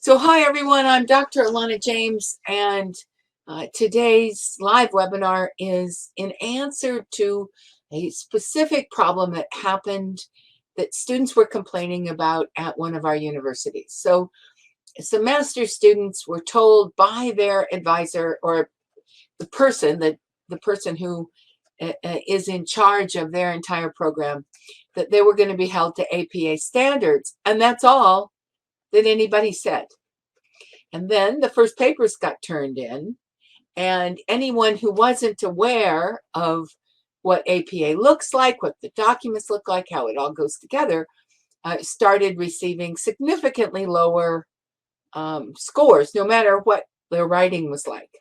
So hi everyone, I'm Dr. Alana James, and today's live webinar is in answer to a specific problem that happened that students were complaining about at one of our universities. So some master's students were told by their advisor, or the person who is in charge of their entire program, that they were going to be held to APA standards, and that's all that anybody said. And then the first papers got turned in, and anyone who wasn't aware of what APA looks like, what the documents look like, how it all goes together, started receiving significantly lower scores, no matter what their writing was like.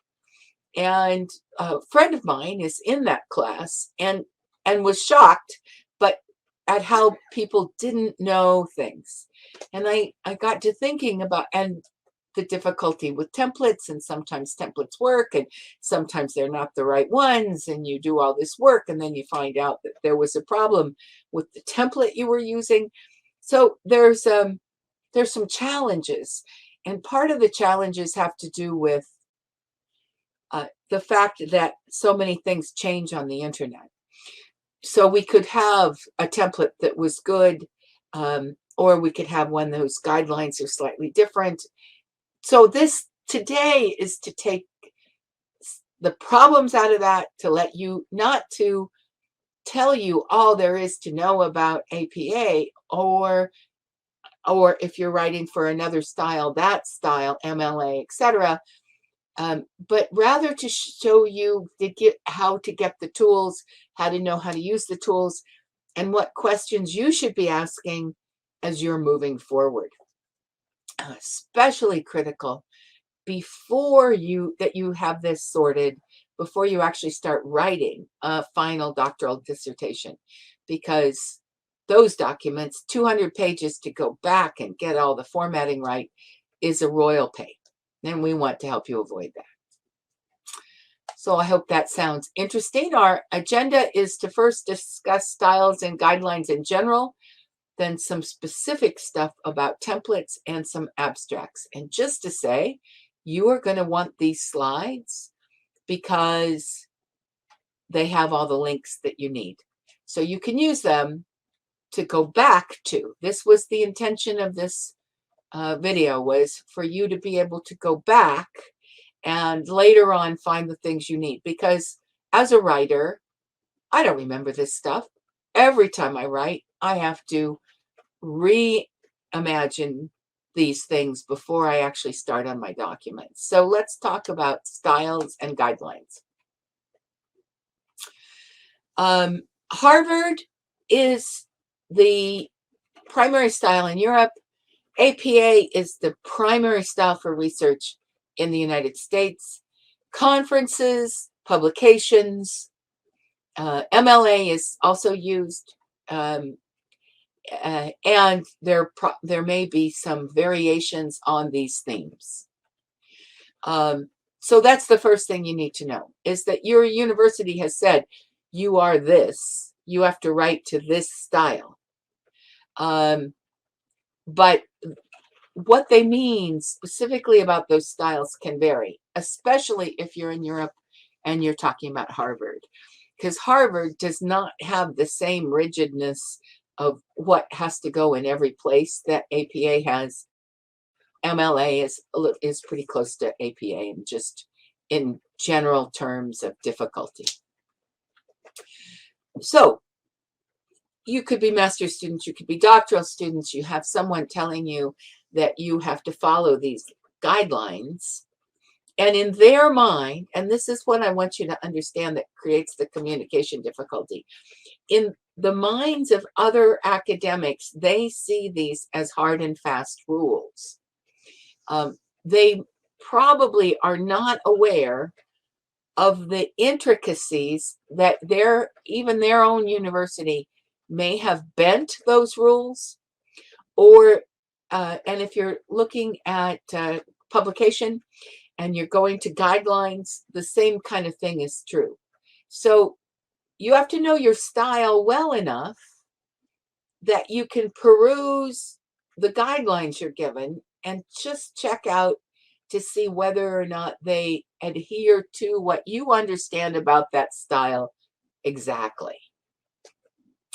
And a friend of mine is in that class and was shocked, but at how people didn't know things. And I got to thinking about, and the difficulty with templates, and sometimes templates work and sometimes they're not the right ones, and you do all this work and then you find out that there was a problem with the template you were using. So there's some challenges, and part of the challenges have to do with the fact that so many things change on the internet. So we could have a template that was good, or we could have one whose guidelines are slightly different. So this today is to take the problems out of that, to let you, not to tell you all there is to know about APA, or if you're writing for another style, that style, MLA, etc., but rather to show you how to get the tools, how to know how to use the tools, and what questions you should be asking as you're moving forward. Especially critical before you have this sorted, before you actually start writing a final doctoral dissertation, because those documents, 200 pages to go back and get all the formatting right, is a royal pain, and we want to help you avoid that. So I hope that sounds interesting. Our agenda is to first discuss styles and guidelines in general, then some specific stuff about templates and some abstracts. And just to say, you are going to want these slides because they have all the links that you need. So you can use them to go back to. This was the intention of this video, was for you to be able to go back and later on find the things you need. Because as a writer, I don't remember this stuff. Every time I write, I have to reimagine these things before I actually start on my documents. So let's talk about styles and guidelines. Harvard is the primary style in Europe. APA is the primary style for research in the United States. Conferences, publications, MLA is also used, and there may be some variations on these themes. So that's the first thing you need to know, is that your university has said, you are this, you have to write to this style. But what they mean specifically about those styles can vary, especially if you're in Europe and you're talking about Harvard, because Harvard does not have the same rigidness of what has to go in every place that APA has. MLA is pretty close to APA, and just in general terms of difficulty. So you could be master's students, you could be doctoral students, you have someone telling you that you have to follow these guidelines, and in their mind, and this is what I want you to understand that creates the communication difficulty, in the minds of other academics, they see these as hard and fast rules. They probably are not aware of the intricacies that even their own university may have bent those rules, or and if you're looking at publication and you're going to guidelines, the same kind of thing is true. So you have to know your style well enough that you can peruse the guidelines you're given and just check out to see whether or not they adhere to what you understand about that style exactly.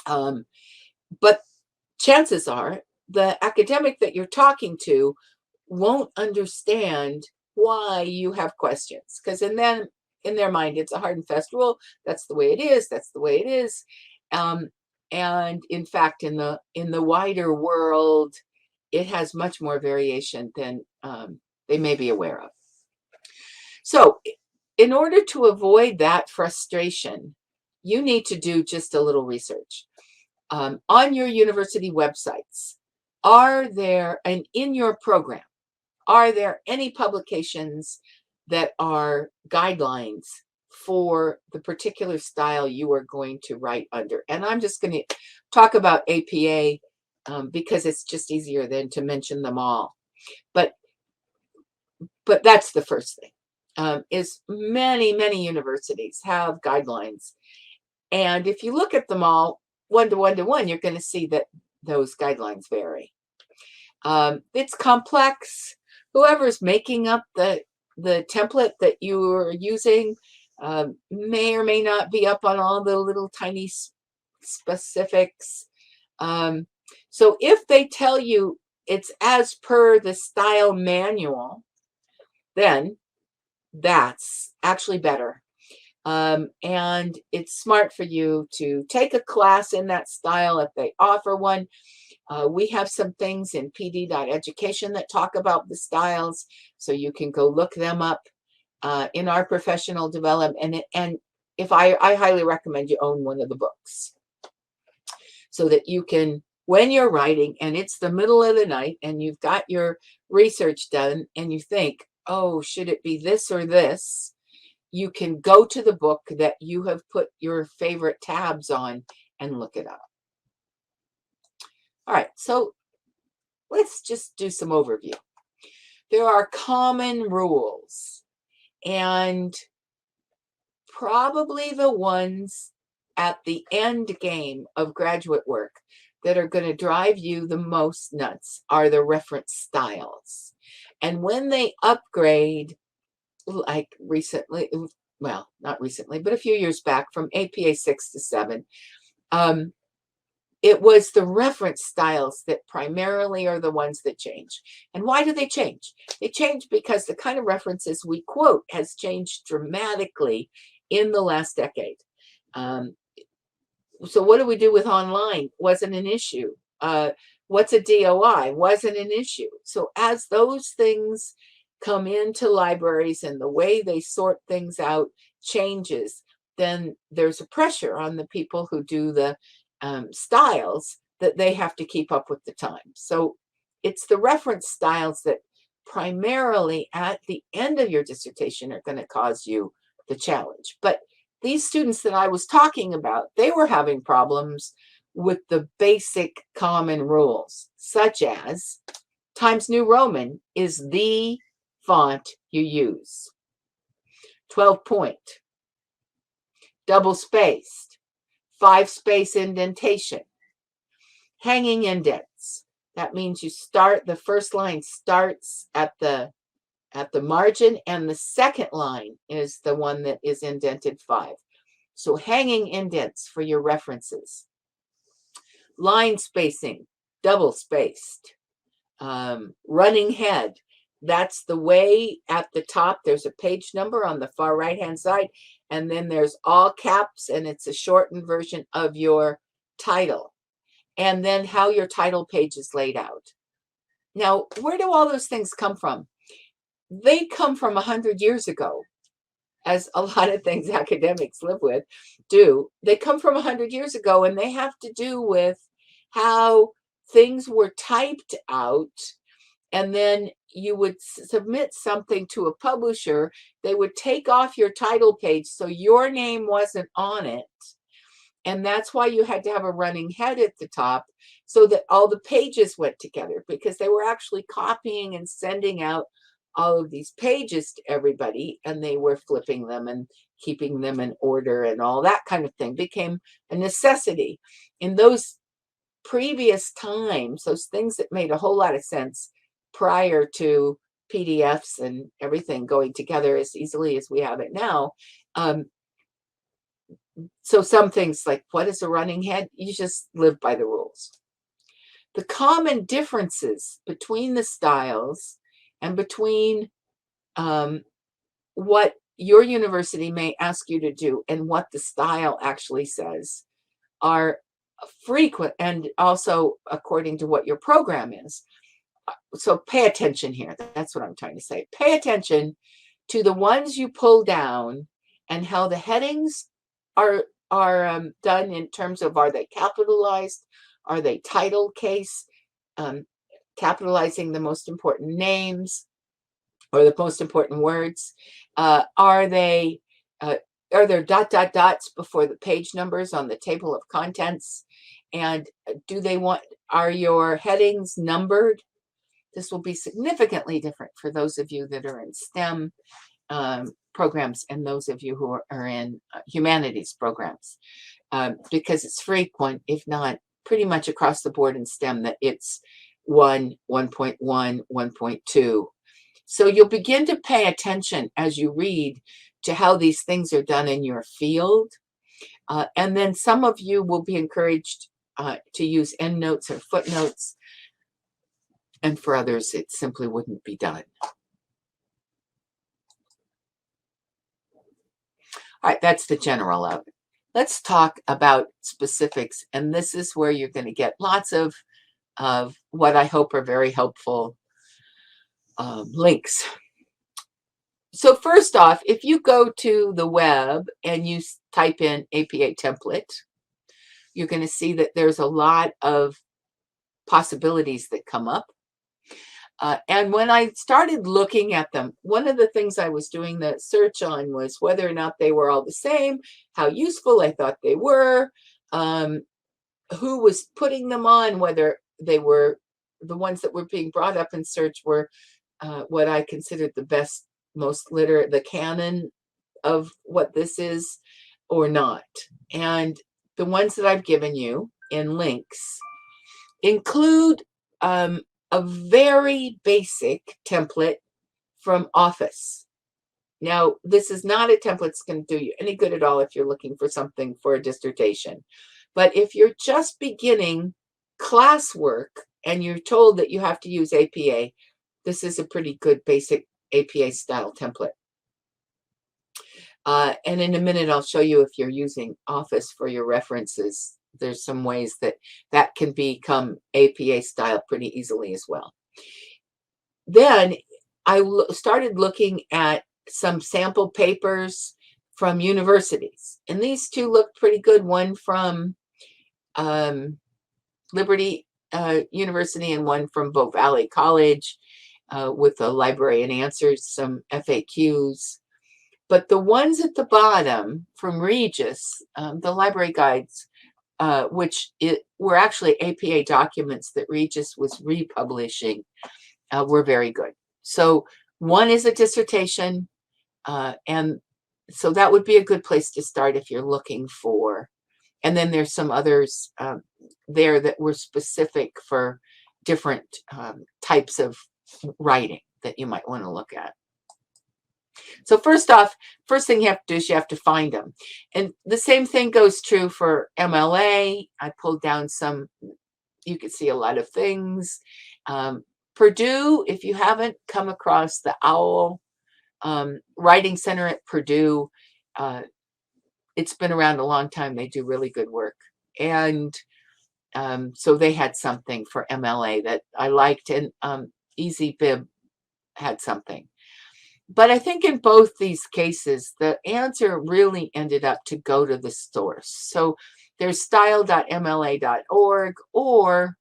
But chances are the academic that you're talking to won't understand why you have questions, because in their mind it's a hard and fast rule. That's the way it is. That's the way it is. And in fact, in the wider world, it has much more variation than they may be aware of. So in order to avoid that frustration, you need to do just a little research. On your university websites, are there, and in your program, are there any publications that are guidelines for the particular style you are going to write under? And I'm just going to talk about APA because it's just easier than to mention them all. But that's the first thing, is many universities have guidelines. And if you look at them all, 1 to 1 to 1, you're going to see that those guidelines vary. It's complex. Whoever's making up the template that you are using may or may not be up on all the little tiny specifics. So if they tell you it's as per the style manual, then that's actually better. And it's smart for you to take a class in that style if they offer one. We have some things in pd.education that talk about the styles, so you can go look them up in our professional development. And if I highly recommend you own one of the books, so that you can, when you're writing and it's the middle of the night and you've got your research done and you think, oh, should it be this or this? You can go to the book that you have put your favorite tabs on and look it up. All right, so let's just do some overview. There are common rules, and probably the ones at the end game of graduate work that are going to drive you the most nuts are the reference styles. And when they upgrade, like recently, well, not recently, but a few years back, from APA 6 to 7, it was the reference styles that primarily are the ones that change. And why do they change? They change because the kind of references we quote has changed dramatically in the last decade. So what do we do with online? Wasn't an issue. What's a DOI? Wasn't an issue. So as those things come into libraries and the way they sort things out changes, then there's a pressure on the people who do the styles that they have to keep up with the time. So it's the reference styles that primarily at the end of your dissertation are going to cause you the challenge. But these students that I was talking about, they were having problems with the basic common rules, such as Times New Roman is the font you use. 12-point, double spaced, 5-space indentation, hanging indents. That means you start, the first line starts at the margin, and the second line is the one that is indented 5. So hanging indents for your references. Line spacing, double spaced. Running head, that's the way at the top there's a page number on the far right hand side, and then there's all caps, and it's a shortened version of your title, and then how your title page is laid out. Now, where do all those things come from? They come from 100 years ago, as a lot of things academics live with do. They come from 100 years ago, and they have to do with how things were typed out, and then you would submit something to a publisher. They would take off your title page so your name wasn't on it. And that's why you had to have a running head at the top, so that all the pages went together, because they were actually copying and sending out all of these pages to everybody, and they were flipping them and keeping them in order, and all that kind of thing became a necessity. In those previous times, those things that made a whole lot of sense prior to PDFs and everything going together as easily as we have it now. So some things like, what is a running head? You just live by the rules. The common differences between the styles and between what your university may ask you to do and what the style actually says are frequent, and also according to what your program is. So pay attention here. That's what I'm trying to say. Pay attention to the ones you pull down and how the headings are done in terms of, are they capitalized? Are they title case? Capitalizing the most important names or the most important words? Are there dots before the page numbers on the table of contents? And are your headings numbered? This will be significantly different for those of you that are in STEM programs and those of you who are in humanities programs, because it's frequent, if not pretty much across the board in STEM, that it's 1, 1.1, 1.2. So you'll begin to pay attention as you read to how these things are done in your field. And then some of you will be encouraged to use endnotes or footnotes. And for others, it simply wouldn't be done. All right, that's the general of it. Let's talk about specifics. And this is where you're going to get lots of what I hope are very helpful links. So first off, if you go to the web and you type in APA template, you're going to see that there's a lot of possibilities that come up. And when I started looking at them, one of the things I was doing the search on was whether or not they were all the same, how useful I thought they were, who was putting them on, whether they were the ones that were being brought up in search were what I considered the best, most literate, the canon of what this is or not. And the ones that I've given you in links include a very basic template from Office. Now, this is not a template that's going to do you any good at all if you're looking for something for a dissertation. But if you're just beginning classwork and you're told that you have to use APA, this is a pretty good basic APA style template. And in a minute, I'll show you if you're using Office for your references. There's some ways that can become APA style pretty easily as well. Then I started looking at some sample papers from universities. And these two looked pretty good. One from Liberty University and one from Bow Valley College with the library and answers, some FAQs. But the ones at the bottom from Regis, the library guides, which were actually APA documents that Regis was republishing, were very good. So one is a dissertation, and so that would be a good place to start if you're looking for. And then there's some others there that were specific for different types of writing that you might want to look at. So first off, first thing you have to do is you have to find them. And the same thing goes true for MLA. I pulled down some, you can see a lot of things. Purdue, if you haven't come across the OWL Writing Center at Purdue, it's been around a long time. They do really good work. And so they had something for MLA that I liked, and EasyBib had something. But I think in both these cases, the answer really ended up to go to the source. So there's style.mla.org or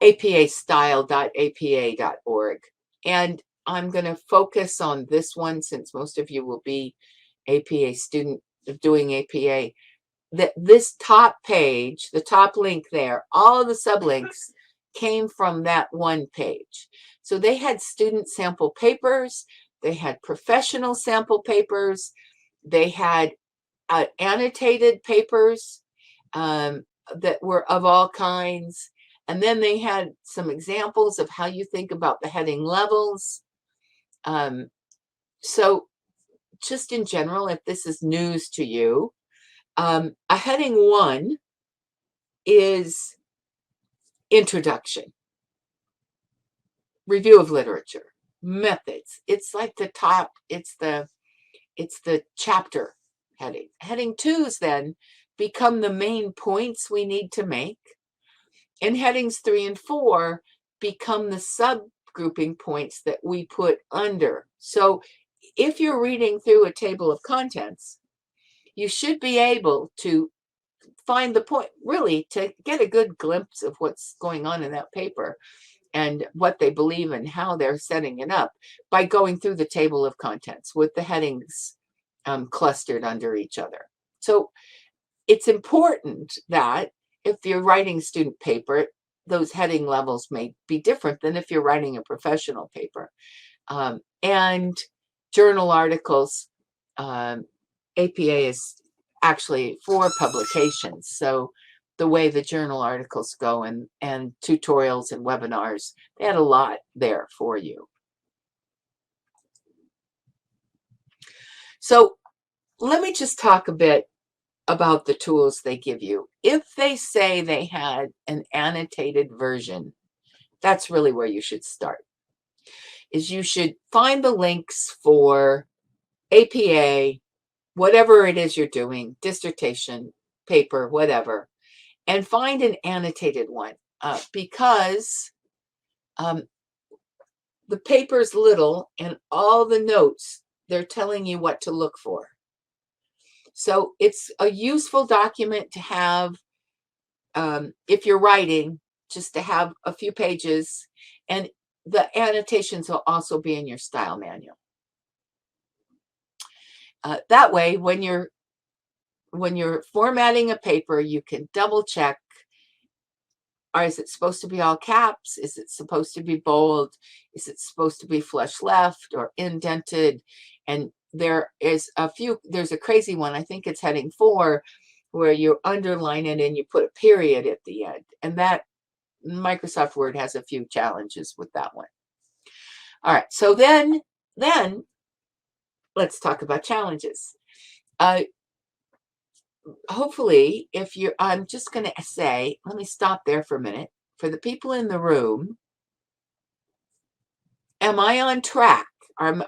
apastyle.apa.org. And I'm going to focus on this one since most of you will be APA student doing APA. That this top page, the top link there, all of the sublinks came from that one page. So they had student sample papers, they had professional sample papers, they had annotated papers that were of all kinds, And then they had some examples of how you think about the heading levels. So just in general, if this is news to you, a heading 1 is introduction, review of literature, methods. It's like the top, it's the chapter heading. Heading 2s then become the main points we need to make. And headings 3 and 4 become the subgrouping points that we put under. So if you're reading through a table of contents, you should be able to find the point, really, to get a good glimpse of what's going on in that paper and what they believe and how they're setting it up by going through the table of contents with the headings clustered under each other. So it's important that if you're writing student paper, those heading levels may be different than if you're writing a professional paper. And journal articles, APA is actually for publications. So the way the journal articles go and tutorials and webinars, they had a lot there for you. So let me just talk a bit about the tools they give you. If they say they had an annotated version, that's really where you should start. Is you should find the links for APA, whatever it is you're doing, dissertation, paper, whatever, and find an annotated one because the paper's little and all the notes, they're telling you what to look for. So it's a useful document to have if you're writing, just to have a few pages, and the annotations will also be in your style manual. That way, when you're formatting a paper, you can double check. Or is it supposed to be all caps? Is it supposed to be bold? Is it supposed to be flush left or indented? And there's a crazy one, I think it's heading 4, where you underline it and you put a period at the end. And that Microsoft Word has a few challenges with that one. All right, so then let's talk about challenges. Hopefully, I'm just going to say, let me stop there for a minute. For the people in the room, am I on track?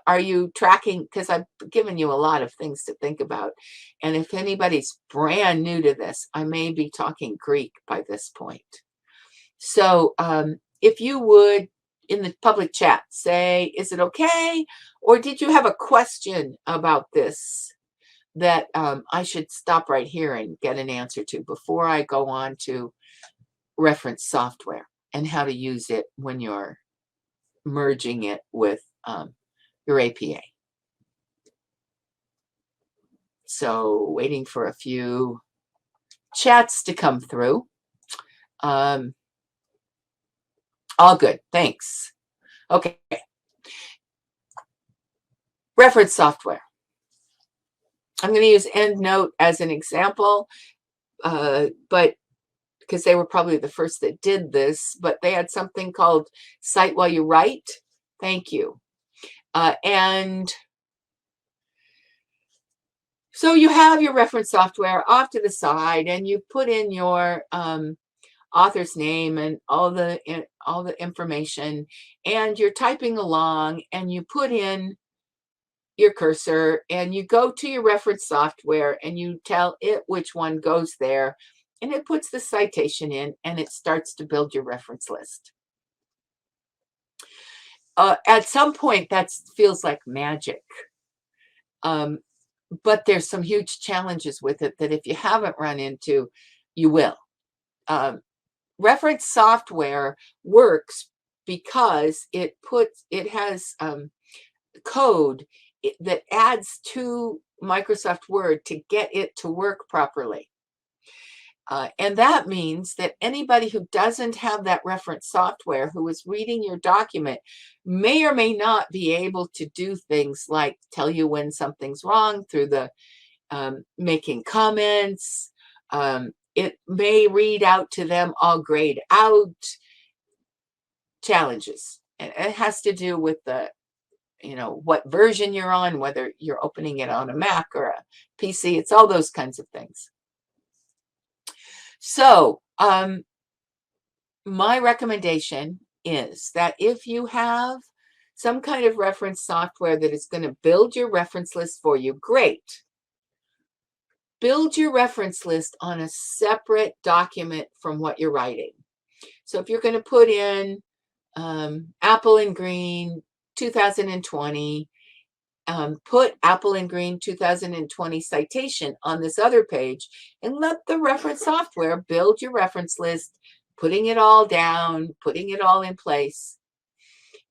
Are you tracking? Because I've given you a lot of things to think about. And if anybody's brand new to this, I may be talking Greek by this point. So if you would, in the public chat, say, is it okay? Or did you have a question about this that I should stop right here and get an answer to before I go on to reference software and how to use it when you're merging it with your APA. So waiting for a few chats to come through. All good, thanks. Okay. Reference software. I'm going to use EndNote as an example, but because they were probably the first that did this, but they had something called Cite While You Write. Thank you. And so you have your reference software off to the side, and you put in your author's name and all the information, and you're typing along, and you put in your cursor, and you go to your reference software, and you tell it which one goes there, and it puts the citation in, and it starts to build your reference list. At some point, that feels like magic. But there's some huge challenges with it that if you haven't run into, you will. Reference software works because it has code that adds to Microsoft Word to get it to work properly. And that means that anybody who doesn't have that reference software, who is reading your document, may or may not be able to do things like tell you when something's wrong through the making comments, it may read out to them all grayed out challenges. And it has to do with the, what version you're on, whether you're opening it on a Mac or a PC. It's all those kinds of things. So my recommendation is that if you have some kind of reference software that is going to build your reference list for you, great. Build your reference list on a separate document from what you're writing. So if you're going to put in Apple and Green 2020, put Apple and Green 2020 citation on this other page and let the reference software build your reference list, putting it all down, putting it all in place,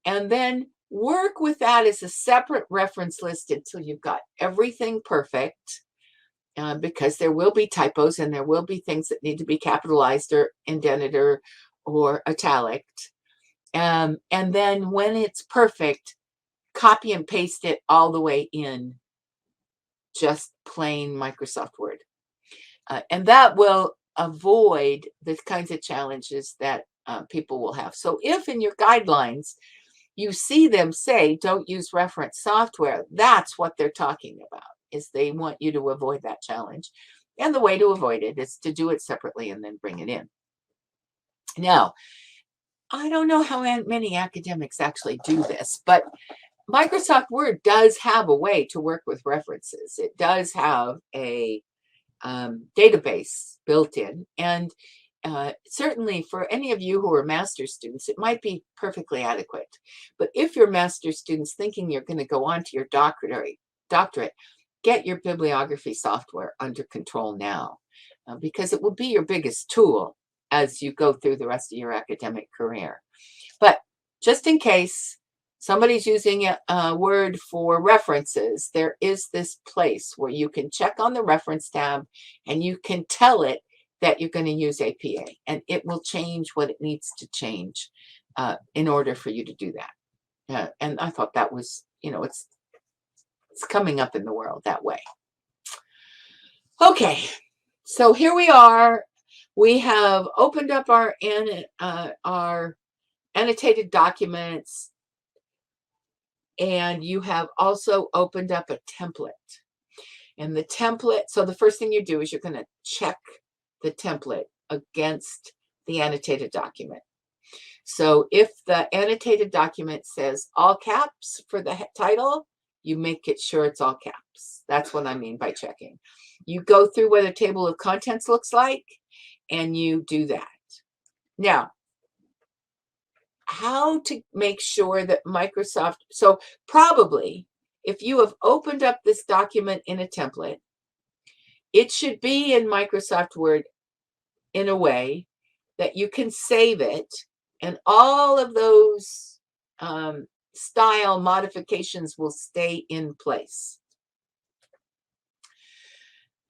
and then work with that as a separate reference list until you've got everything perfect, because there will be typos and there will be things that need to be capitalized or indented or italic. And then when it's perfect, copy and paste it all the way in just plain Microsoft Word. And that will avoid the kinds of challenges that people will have. So if in your guidelines you see them say don't use reference software, that's what they're talking about, is they want you to avoid that challenge. And the way to avoid it is to do it separately and then bring it in. Now, I don't know how many academics actually do this, but Microsoft Word does have a way to work with references. It does have a database built in, and certainly for any of you who are master's students, it might be perfectly adequate. But if you're master's students thinking you're going to go on to your doctorate, get your bibliography software under control now, because it will be your biggest tool as you go through the rest of your academic career. But just in case somebody's using a Word for references, there is this place where you can check on the reference tab and you can tell it that you're going to use APA, and it will change what it needs to change in order for you to do that. And I thought that was, it's coming up in the world that way. Okay, so here we are. We have opened up our annotated documents, and you have also opened up a template. And the template, so the first thing you do is you're going to check the template against the annotated document. So if the annotated document says all caps for the title, you make it sure it's all caps. That's what I mean by checking. You go through what a table of contents looks like, and you do that. Now, how to make sure that Microsoft, so probably if you have opened up this document in a template, it should be in Microsoft Word in a way that you can save it, and all of those style modifications will stay in place.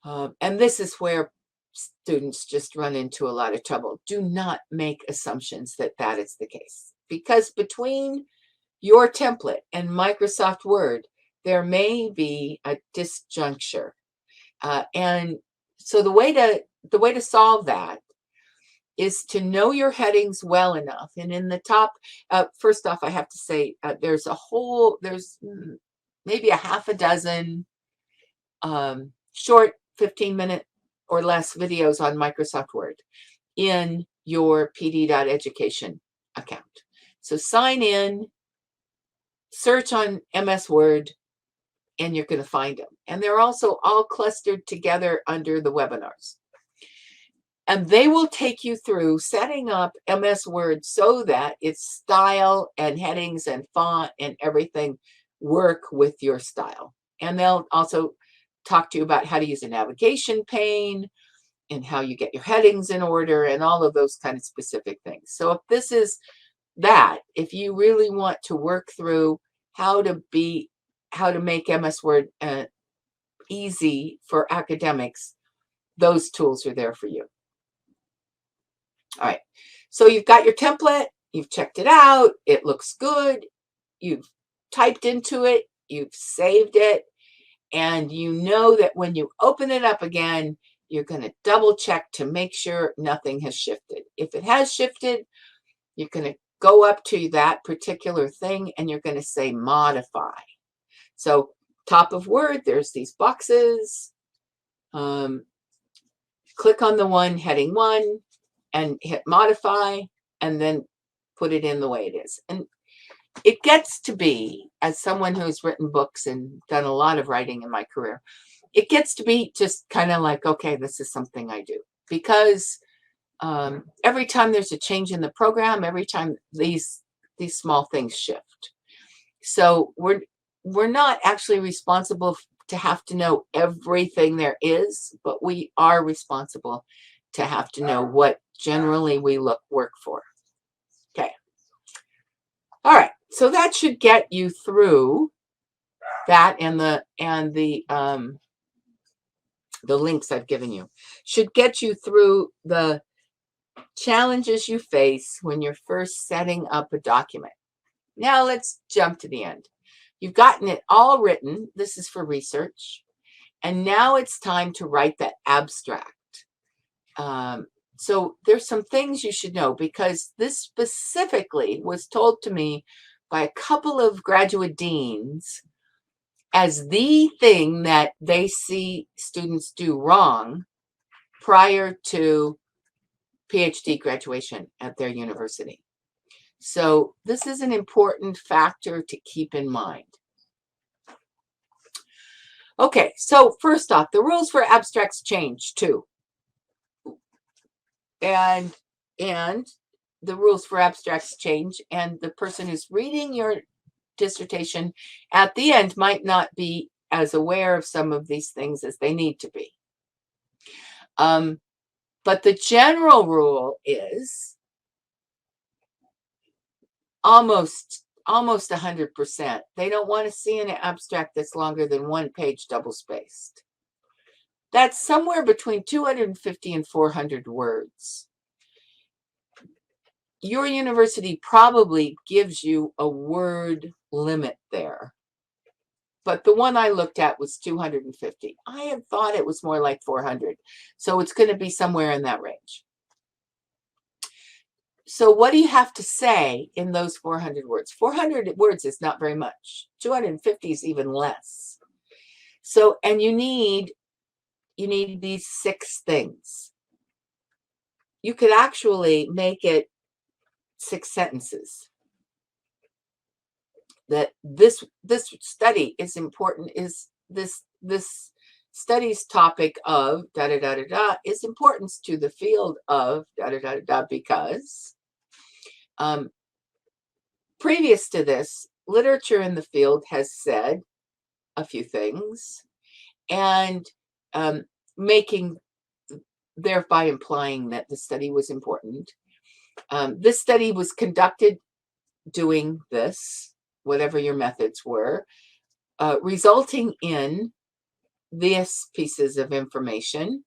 And this is where students just run into a lot of trouble. Do not make assumptions that that is the case, because between your template and Microsoft Word, there may be a disjuncture. And so the way to solve that is to know your headings well enough. And in the top, first off, I have to say there's maybe a half a dozen short 15-minute or less videos on Microsoft Word in your pd.education account. So sign in, search on MS Word, and you're going to find them. And they're also all clustered together under the webinars. And they will take you through setting up MS Word so that its style and headings and font and everything work with your style. And they'll also talk to you about how to use a navigation pane and how you get your headings in order and all of those kind of specific things. So if this is that, if you really want to work through how to make MS Word easy for academics, those tools are there for you. All right, so you've got your template, you've checked it out, it looks good, you've typed into it, you've saved it, and you know that when you open it up again, you're going to double check to make sure nothing has shifted. If it has shifted, you're going to go up to that particular thing and you're going to say modify. So top of Word, there's these boxes. Click on the one, heading 1, and hit modify, and then put it in the way it is. And it gets to be, as someone who's written books and done a lot of writing in my career, it gets to be just kind of like, okay, this is something I do. Because every time there's a change in the program, every time these small things shift. So we're not actually responsible to have to know everything there is, but we are responsible to have to know what generally we work for. Okay. All right. So that should get you through that, and the links I've given you should get you through the challenges you face when you're first setting up a document. Now let's jump to the end. You've gotten it all written. This is for research. And now it's time to write that abstract. So there's some things you should know, because this specifically was told to me by a couple of graduate deans as the thing that they see students do wrong prior to PhD graduation at their university. So this is an important factor to keep in mind. Okay, so first off, the rules for abstracts change too. And the rules for abstracts change, and the person who's reading your dissertation at the end might not be as aware of some of these things as they need to be. But the general rule is almost 100%. They don't want to see an abstract that's longer than 1 page double-spaced. That's somewhere between 250 and 400 words. Your university probably gives you a word limit there, but the one I looked at was 250. I had thought it was more like 400, so it's going to be somewhere in that range. So what do you have to say in those 400 words? 400 words is not very much. 250 is even less. So, and you need these 6 things. You could actually make it 6 sentences. That this study is important, is this study's topic of da da da da da is importance to the field of da da da da, because previous to this, literature in the field has said a few things, and thereby implying that the study was important. This study was conducted doing this, whatever your methods were, resulting in these pieces of information.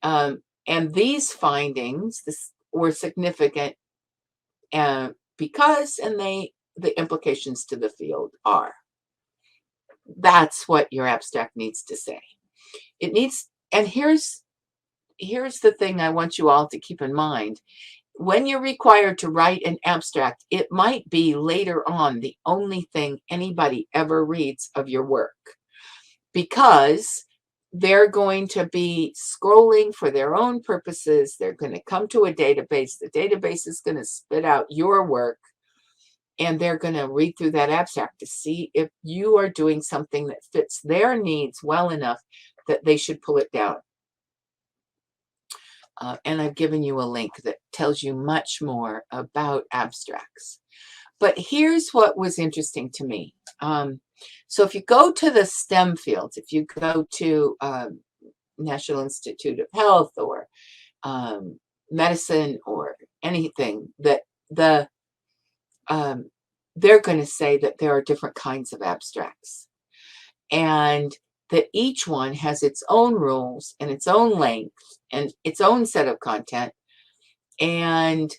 And these findings were significant because, and the implications to the field are. That's what your abstract needs to say. It needs, and here's the thing I want you all to keep in mind. When you're required to write an abstract, it might be later on the only thing anybody ever reads of your work, because they're going to be scrolling for their own purposes. They're going to come to a database. The database is going to spit out your work, and they're going to read through that abstract to see if you are doing something that fits their needs well enough that they should pull it down. And I've given you a link that tells you much more about abstracts. But here's what was interesting to me. So if you go to the STEM fields, if you go to National Institute of Health or medicine or anything, that they're going to say that there are different kinds of abstracts, and that each one has its own rules and its own length and its own set of content. And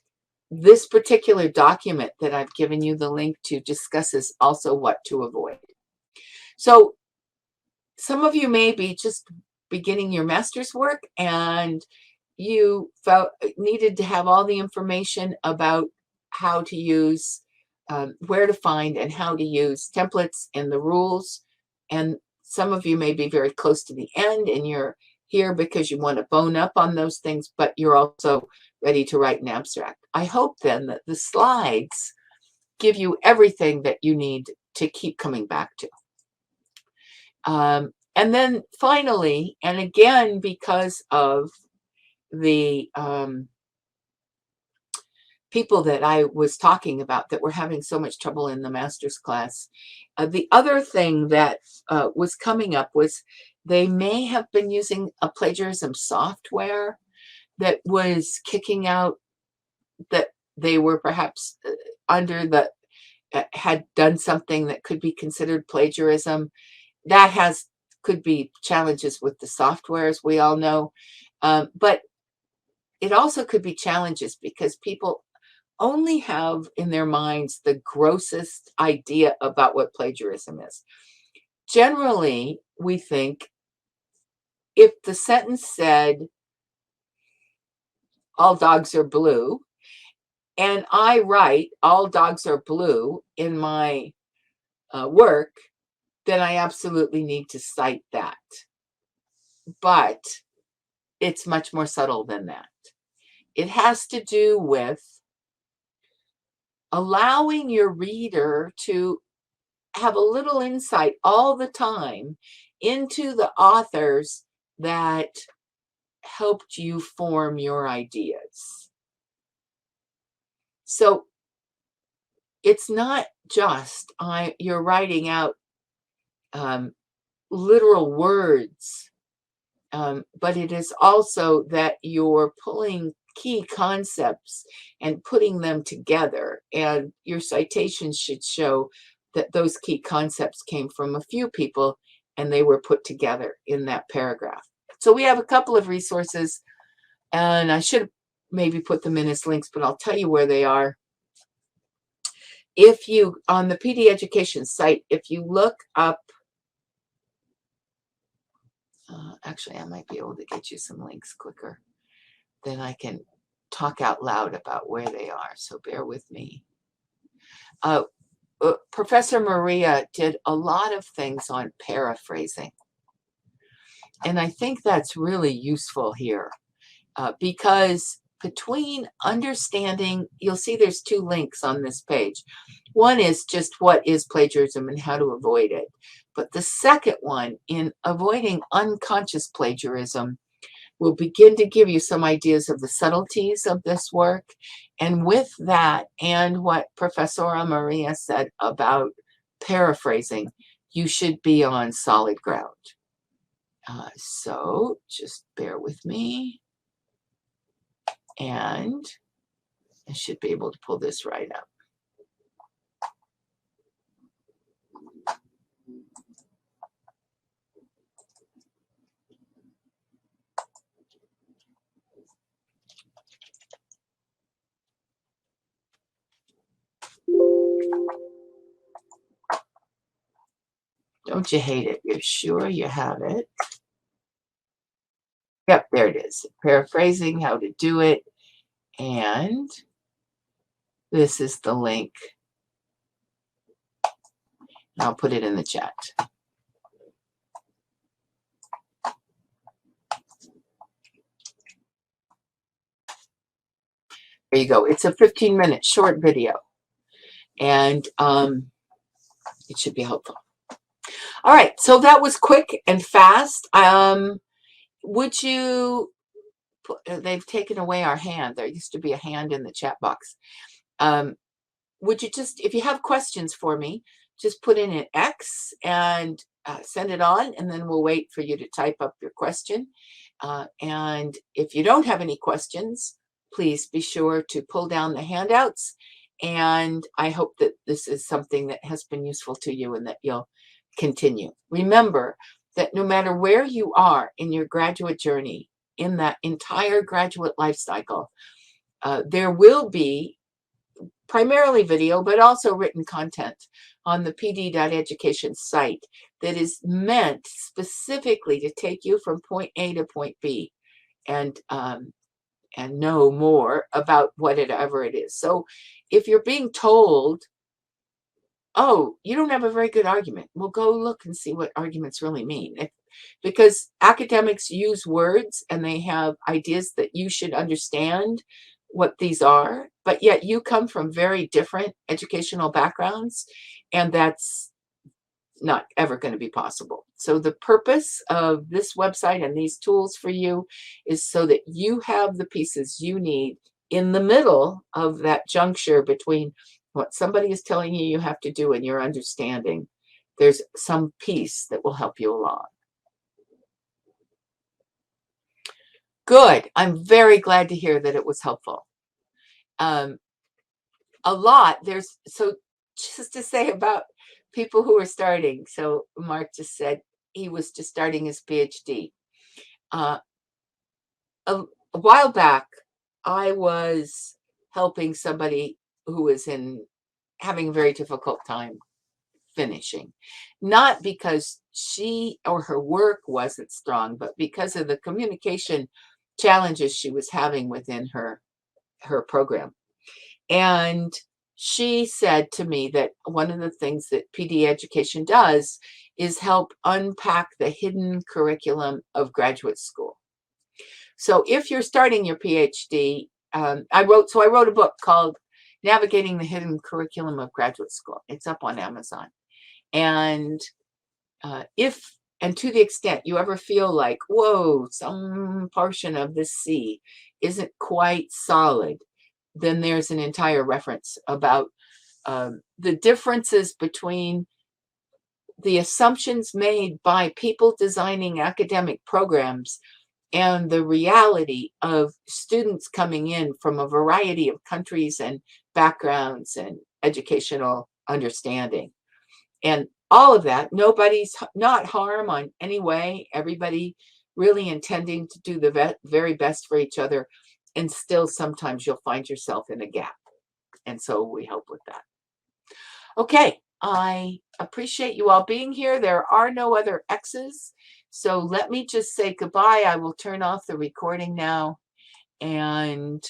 this particular document that I've given you the link to discusses also what to avoid. So some of you may be just beginning your master's work and you felt needed to have all the information about how to use, where to find and how to use templates and the rules. And some of you may be very close to the end and you're here because you want to bone up on those things, but you're also ready to write an abstract. I hope then that the slides give you everything that you need to keep coming back to. And then finally, and again, because of the people that I was talking about that were having so much trouble in the master's class, the other thing that was coming up was they may have been using a plagiarism software that was kicking out that they were perhaps under the, had done something that could be considered plagiarism. That could be challenges with the software, as we all know. But it also could be challenges because people only have in their minds the grossest idea about what plagiarism is. Generally, we think if the sentence said, all dogs are blue, and I write, all dogs are blue in my work, then I absolutely need to cite that. But it's much more subtle than that. It has to do with allowing your reader to have a little insight all the time into the authors that helped you form your ideas. So it's not just you're writing out literal words, but it is also that you're pulling key concepts and putting them together, and your citations should show that those key concepts came from a few people and they were put together in that paragraph. So we have a couple of resources, and I should have maybe put them in as links, but I'll tell you where they are. If you, on the PD Education site, if you look up, actually, I might be able to get you some links quicker than I can talk out loud about where they are, so bear with me. Professor Maria did a lot of things on paraphrasing, and I think that's really useful here because between understanding, you'll see there's two links on this page. One is just what is plagiarism and how to avoid it. But the second one, in avoiding unconscious plagiarism, will begin to give you some ideas of the subtleties of this work. And with that, and what Professor Maria said about paraphrasing, you should be on solid ground. So just bear with me. And I should be able to pull this right up. Don't you hate it? You're sure you have it? Yep, there it is. Paraphrasing, how to do it. And this is the link. I'll put it in the chat. There you go. It's a 15-minute short video. And it should be helpful. All right, so that was quick and fast. Would you, they've taken away our hand. There used to be a hand in the chat box. Would you just, if you have questions for me, just put in an X and send it on, and then we'll wait for you to type up your question. And if you don't have any questions, please be sure to pull down the handouts. And I hope that this is something that has been useful to you and that you'll continue. Remember that no matter where you are in your graduate journey, in that entire graduate life cycle, there will be primarily video, but also written content on the pd.education site that is meant specifically to take you from point A to point B and know more about whatever it is. So if you're being told, oh, you don't have a very good argument, well, go look and see what arguments really mean. Because academics use words and they have ideas that you should understand what these are, but yet you come from very different educational backgrounds, and that's not ever going to be possible. So the purpose of this website and these tools for you is so that you have the pieces you need in the middle of that juncture between what somebody is telling you you have to do and your understanding. There's some piece that will help you along. Good. I'm very glad to hear that it was helpful. A lot. So just to say about people who are starting. So Mark just said he was just starting his PhD. A while back, I was helping somebody who was having a very difficult time finishing, not because she or her work wasn't strong, but because of the communication challenges she was having within her program. And she said to me that one of the things that PD education does is help unpack the hidden curriculum of graduate school. So if you're starting your PhD, I wrote a book called Navigating the Hidden Curriculum of Graduate School. It's up on Amazon. And to the extent you ever feel like, whoa, some portion of this C isn't quite solid, then there's an entire reference about the differences between the assumptions made by people designing academic programs and the reality of students coming in from a variety of countries and backgrounds and educational understanding. And all of that, nobody's not harm on any way, everybody really intending to do the very best for each other. And still, sometimes you'll find yourself in a gap. And so we help with that. Okay, I appreciate you all being here. There are no other X's. So let me just say goodbye. I will turn off the recording now. And